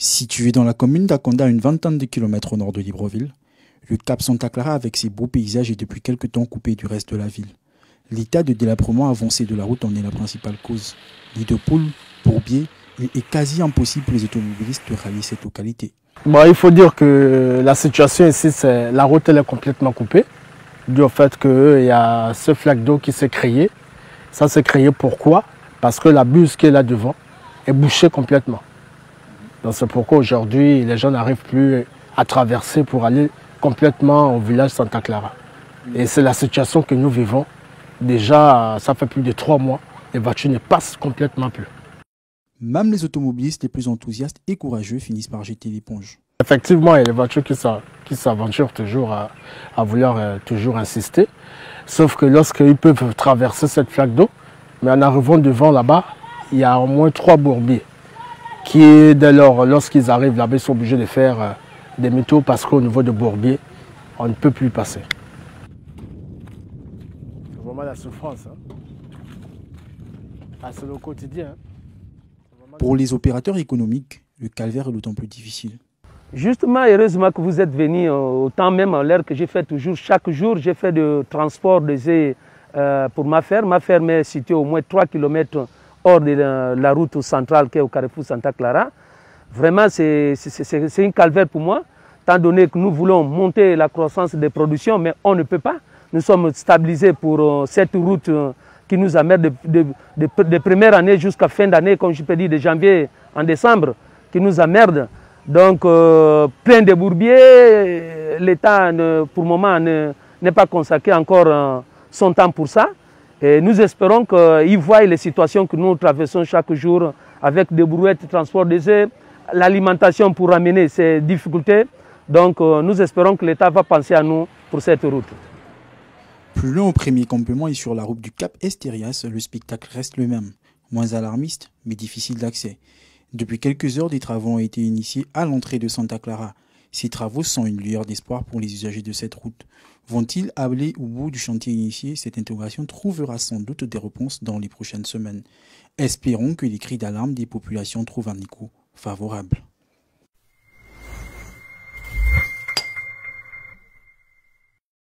Situé dans la commune d'Akonda, à une vingtaine de kilomètres au nord de Libreville, le Cap Santa Clara avec ses beaux paysages est depuis quelque temps coupé du reste de la ville. L'état de délabrement avancé de la route en est la principale cause. Nid de poules, bourbiers, il est quasi impossible pour les automobilistes de rallier cette localité. Il faut dire que la situation ici, la route elle est complètement coupée, dû au fait qu'il y a ce flaque d'eau qui s'est créé. Ça s'est créé pourquoi? Parce que la buse qui est là devant est bouchée complètement. Donc c'est pourquoi aujourd'hui les gens n'arrivent plus à traverser pour aller complètement au village Santa Clara. Et c'est la situation que nous vivons. Déjà, ça fait plus de 3 mois, les voitures ne passent complètement plus. Même les automobilistes les plus enthousiastes et courageux finissent par jeter l'éponge. Effectivement, il y a des voitures qui s'aventurent toujours à vouloir toujours insister. Sauf que lorsqu'ils peuvent traverser cette flaque d'eau, mais en arrivant devant là-bas, il y a au moins 3 bourbiers qui, dès lors, lorsqu'ils arrivent là-bas, ils sont obligés de faire demi-tour parce qu'au niveau de bourbier, on ne peut plus passer. C'est vraiment la souffrance. C'est le quotidien. Pour les opérateurs économiques, le calvaire est d'autant plus difficile. Justement, heureusement que vous êtes venus au temps même en l'air que j'ai fait toujours, chaque jour, j'ai fait de transport des œufs pour ma ferme. Ma ferme est située au moins 3 km hors de la route centrale qui est au carrefour Santa Clara. Vraiment, c'est un calvaire pour moi, étant donné que nous voulons monter la croissance des productions, mais on ne peut pas. Nous sommes stabilisés pour cette route qui nous amène de première année jusqu'à fin d'année, comme je peux dire, de janvier en décembre, qui nous emmerde. Donc, plein de bourbiers, l'État, pour le moment, n'est pas consacré encore son temps pour ça. Et nous espérons qu'ils voient les situations que nous traversons chaque jour avec des brouettes de transport des œufs, l'alimentation pour amener ces difficultés. Donc, nous espérons que l'État va penser à nous pour cette route. Plus loin au premier campement et sur la route du Cap Esterias, le spectacle reste le même. Moins alarmiste, mais difficile d'accès. Depuis quelques heures, des travaux ont été initiés à l'entrée de Santa Clara. Ces travaux sont une lueur d'espoir pour les usagers de cette route. Vont-ils aller au bout du chantier initié? Cette interrogation trouvera sans doute des réponses dans les prochaines semaines. Espérons que les cris d'alarme des populations trouvent un écho favorable.